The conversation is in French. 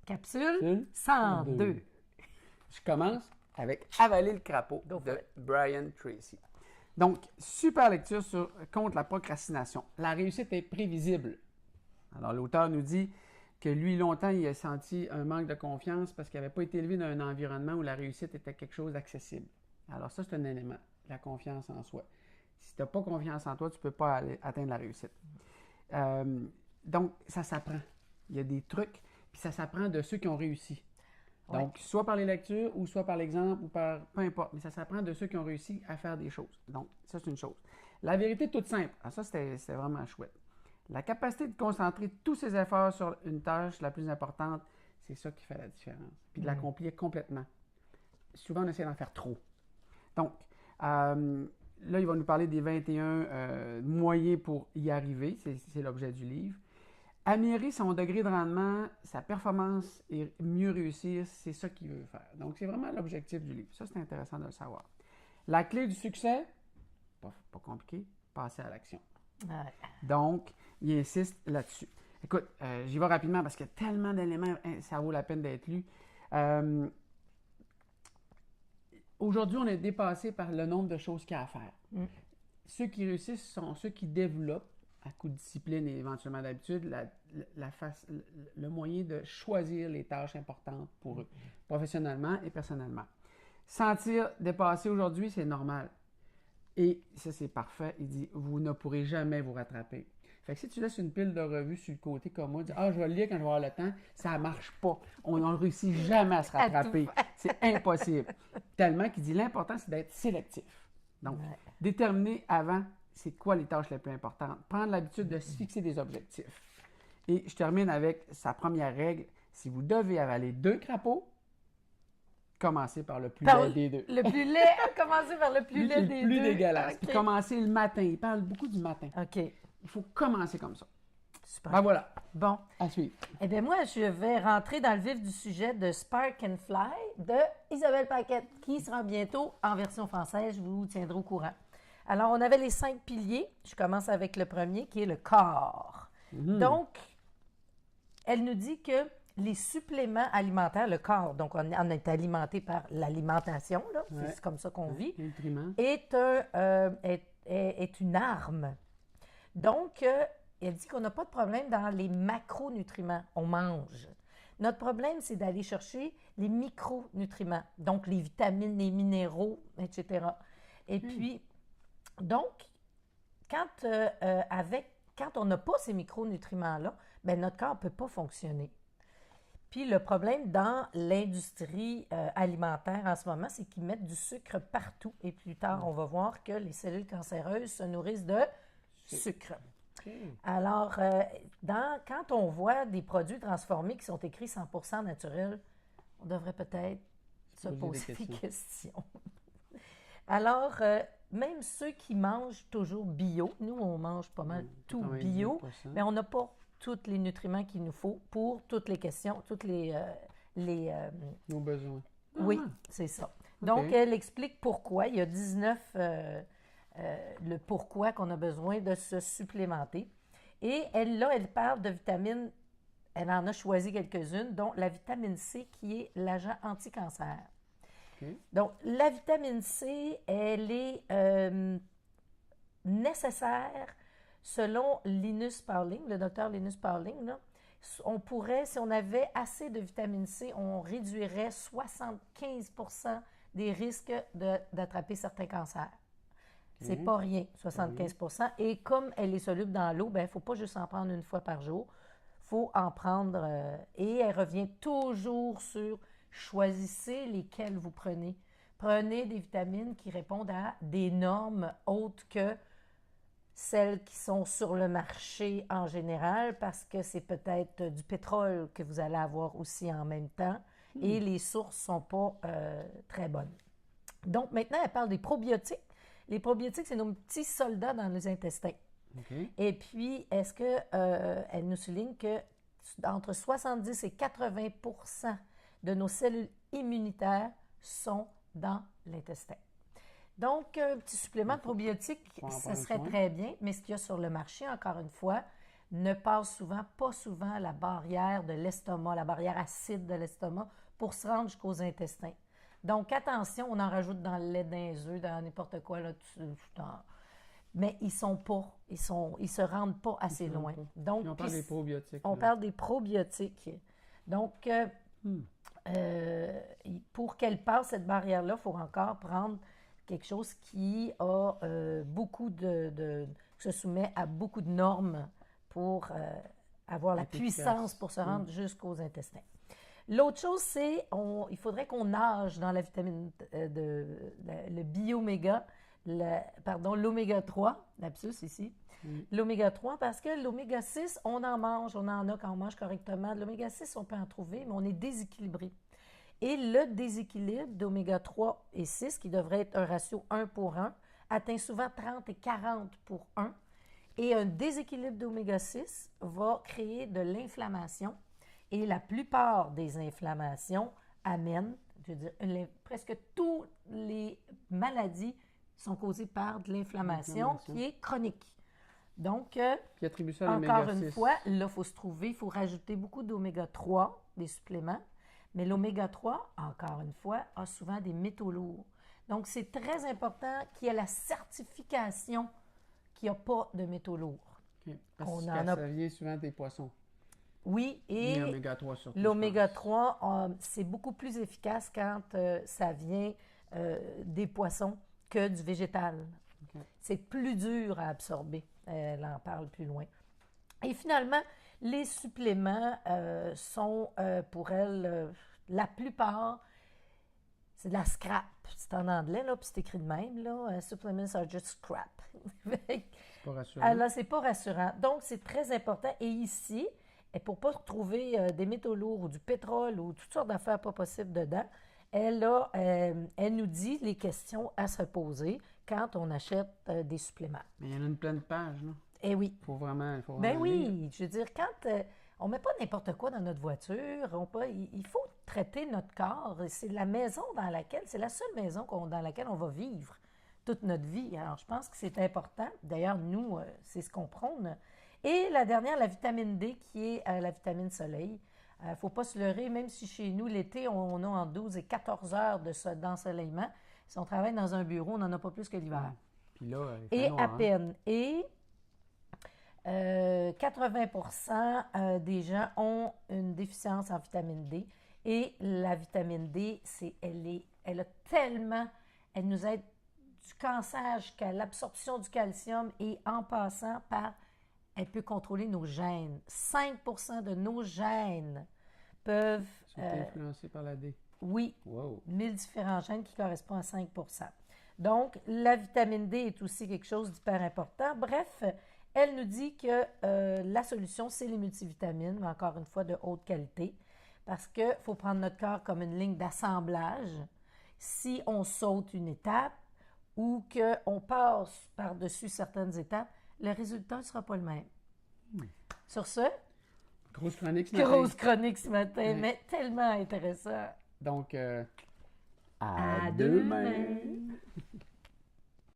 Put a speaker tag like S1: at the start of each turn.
S1: Capsule 102.
S2: Je commence avec Avaler le crapaud de Brian Tracy. Donc, super lecture contre la procrastination. La réussite est prévisible. Alors, l'auteur nous dit que lui, longtemps, il a senti un manque de confiance parce qu'il n'avait pas été élevé dans un environnement où la réussite était quelque chose d'accessible. Alors ça, c'est un élément, la confiance en soi. Si tu n'as pas confiance en toi, tu ne peux pas atteindre la réussite. Donc, ça s'apprend. Il y a des trucs, puis ça s'apprend de ceux qui ont réussi. Donc, soit par les lectures, ou soit par l'exemple, ou par... peu importe, mais ça s'apprend de ceux qui ont réussi à faire des choses. Donc, ça, c'est une chose. La vérité est toute simple. Alors ça, c'était vraiment chouette. La capacité de concentrer tous ses efforts sur une tâche la plus importante, c'est ça qui fait la différence. Puis de l'accomplir complètement. Souvent, on essaie d'en faire trop. Donc, là, il va nous parler des 21 moyens pour y arriver. C'est l'objet du livre. Améliorer son degré de rendement, sa performance et mieux réussir, c'est ça qu'il veut faire. Donc, c'est vraiment l'objectif du livre. Ça, c'est intéressant de le savoir. La clé du succès, pas compliqué, passer à l'action.
S1: Ouais.
S2: Donc, il insiste là-dessus. Écoute, j'y vais rapidement parce qu'il y a tellement d'éléments, ça vaut la peine d'être lu. Aujourd'hui, on est dépassé par le nombre de choses qu'il y a à faire. Ceux qui réussissent sont ceux qui développent, à coup de discipline et éventuellement d'habitude, le moyen de choisir les tâches importantes pour eux, professionnellement et personnellement. Sentir dépassé aujourd'hui, c'est normal. Et ça, c'est parfait. Il dit, vous ne pourrez jamais vous rattraper. Fait que si tu laisses une pile de revues sur le côté comme moi, dis, je vais le lire quand je vais avoir le temps, ça ne marche pas. On ne réussit jamais à se rattraper. C'est impossible. Tellement qu'il dit, l'important, c'est d'être sélectif. Donc, déterminer avant, c'est quoi les tâches les plus importantes. Prendre l'habitude de se fixer des objectifs. Et je termine avec sa première règle. Si vous devez avaler 2 crapauds, commencez par le plus laid des 2.
S1: Le plus laid, commencez par le plus laid des 2.
S2: Le plus dégueulasse. Puis commencez le matin. Il parle beaucoup du matin.
S1: OK.
S2: Il faut commencer comme ça.
S1: Super.
S2: Ben voilà.
S1: Bon.
S2: À suivre.
S1: Eh bien, moi, je vais rentrer dans le vif du sujet de Spark and Fly de Isabelle Paquette, qui sera bientôt en version française. Je vous tiendrai au courant. Alors, on avait les 5 piliers. Je commence avec le premier, qui est le corps. Donc, elle nous dit que les suppléments alimentaires, le corps, donc on est alimenté par l'alimentation, là, c'est comme ça qu'on vit, est une arme. Donc, elle dit qu'on n'a pas de problème dans les macronutriments, on mange. Notre problème, c'est d'aller chercher les micronutriments, donc les vitamines, les minéraux, etc. Et puis, donc, quand on n'a pas ces micronutriments-là, bien, notre corps ne peut pas fonctionner. Puis le problème dans l'industrie alimentaire en ce moment, c'est qu'ils mettent du sucre partout. Et plus tard, on va voir que les cellules cancéreuses se nourrissent de sucre. Alors, quand on voit des produits transformés qui sont écrits 100% naturels, on devrait peut-être se poser des questions. Alors, même ceux qui mangent toujours bio, nous, on mange pas mal tout bio, mais on n'a pas tous les nutriments qu'il nous faut pour toutes les questions,
S2: nos besoins.
S1: Oui, c'est ça. Donc, elle explique pourquoi. Il y a 19 le pourquoi qu'on a besoin de se supplémenter. Et elle parle de vitamines, elle en a choisi quelques-unes, dont la vitamine C qui est l'agent anti-cancer. Donc, la vitamine C, elle est nécessaire selon Linus Pauling, le docteur Linus Pauling. Là, on pourrait, si on avait assez de vitamine C, on réduirait 75% des risques d'attraper certains cancers. C'est pas rien, 75%. Et comme elle est soluble dans l'eau, il ne faut pas juste en prendre une fois par jour. Il faut en prendre... et elle revient toujours sur choisissez lesquelles vous prenez. Prenez des vitamines qui répondent à des normes autres que celles qui sont sur le marché en général, parce que c'est peut-être du pétrole que vous allez avoir aussi en même temps, et les sources ne sont pas très bonnes. Donc, maintenant, elle parle des probiotiques. Les probiotiques, c'est nos petits soldats dans les intestins. Et puis, elle nous souligne que entre 70 et 80% de nos cellules immunitaires sont dans l'intestin. Donc, un petit supplément de probiotiques, ce serait très bien, mais ce qu'il y a sur le marché, encore une fois, ne passe pas souvent la barrière de l'estomac, la barrière acide de l'estomac pour se rendre jusqu'aux intestins. Donc, attention, on en rajoute dans le lait, dans les œufs, dans n'importe quoi, là, mais ils se rendent pas assez loin. Donc,
S2: puis on parle des probiotiques.
S1: On parle des probiotiques. Donc, pour qu'elle passe cette barrière-là, il faut encore prendre quelque chose qui a se soumet à beaucoup de normes pour avoir la puissance pour se rendre jusqu'aux intestins. L'autre chose, c'est il faudrait qu'on nage dans la vitamine le bioméga, l'oméga 3, lapsus ici, l'oméga 3, parce que l'oméga 6, on en a quand on mange correctement. De l'oméga 6, on peut en trouver, mais on est déséquilibré. Et le déséquilibre d'oméga 3 et 6, qui devrait être un ratio 1 pour 1, atteint souvent 30 et 40 pour 1. Et un déséquilibre d'oméga 6 va créer de l'inflammation. Et la plupart des inflammations amènent, presque toutes les maladies sont causées par de l'inflammation qui est chronique. Donc, encore une fois, là, il faut se trouver, il faut rajouter beaucoup d'oméga 3, des suppléments. Mais l'oméga 3, encore une fois, a souvent des métaux lourds. Donc, c'est très important qu'il y ait la certification qu'il n'y a pas de métaux lourds.
S2: Okay. Parce que ça vient souvent des poissons.
S1: Oui, et l'oméga 3, c'est beaucoup plus efficace quand ça vient des poissons que du végétal. Okay. C'est plus dur à absorber. Elle en parle plus loin. Et finalement, les suppléments sont pour elle, la plupart, c'est de la scrap. C'est en anglais, là, puis c'est écrit de même, là. Supplements are just scrap.
S2: C'est pas rassurant.
S1: Alors, c'est pas rassurant. Donc, c'est très important. Et ici, pour ne pas retrouver des métaux lourds ou du pétrole ou toutes sortes d'affaires pas possibles dedans, elle nous dit les questions à se poser quand on achète des suppléments.
S2: Mais il y en a une pleine page, là.
S1: Eh oui.
S2: Il faut vraiment
S1: ben oui, lire. Je veux dire, quand on ne met pas n'importe quoi dans notre voiture, il faut traiter notre corps. C'est la maison c'est la seule maison dans laquelle on va vivre toute notre vie. Alors, je pense que c'est important. D'ailleurs, nous, c'est ce qu'on prône. Et la dernière, la vitamine D, qui est la vitamine soleil. Il ne faut pas se leurrer, même si chez nous, l'été, on a en 12 et 14 heures d'ensoleillement. Si on travaille dans un bureau, on n'en a pas plus que l'hiver.
S2: Puis là,
S1: et noir, à peine. Et 80% des gens ont une déficience en vitamine D. Et la vitamine D, elle nous aide du cancer jusqu'à l'absorption du calcium et en passant elle peut contrôler nos gènes. 5% de nos gènes peuvent
S2: sont influencés par la D.
S1: Oui.
S2: Wow.
S1: 1000 différents gènes qui correspondent à 5%. Donc, la vitamine D est aussi quelque chose d'hyper important. Bref, elle nous dit que la solution, c'est les multivitamines, mais encore une fois, de haute qualité, parce qu'il faut prendre notre corps comme une ligne d'assemblage. Si on saute une étape ou qu'on passe par-dessus certaines étapes, le résultat ne sera pas le même. Sur ce,
S2: grosse chronique ce matin.
S1: Grosse chronique ce matin, mais tellement intéressant.
S2: Donc, à demain.